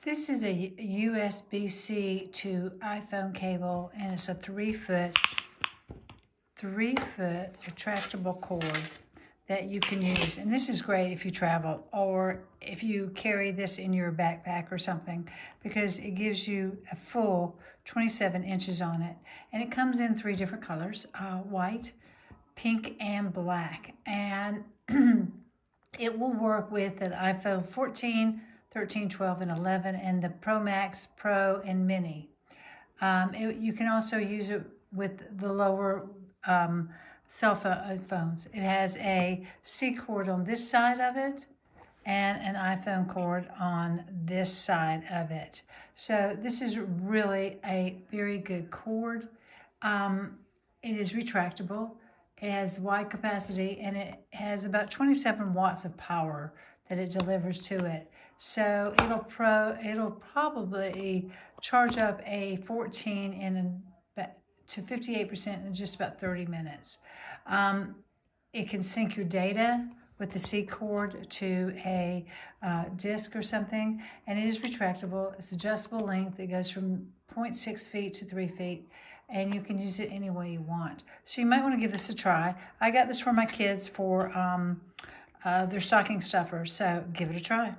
This is a USB C to iPhone cable, and it's a 3-foot retractable cord that you can use. And this is great if you travel or if you carry this in your backpack or something, because it gives you a full 27 inches on it. And it comes in 3 different colors, white, pink, and black. And it will work with an iPhone 14, 13, 12, and 11, and the Pro Max, Pro, and Mini. You can also use it with the lower cell phones. It has a C cord on this side of it and an iPhone cord on this side of it. So this is really a very good cord. It is retractable. It has wide capacity, and it has about 27 watts of power that it delivers to it. So it'll probably charge up a 14 to 58% in just about 30 minutes. It can sync your data with the C cord to a disk or something, and it is retractable. It's adjustable length. It goes from 0.6 feet to 3 feet, and you can use it any way you want. So you might want to give this a try. I got this for my kids for their stocking stuffers, so give it a try.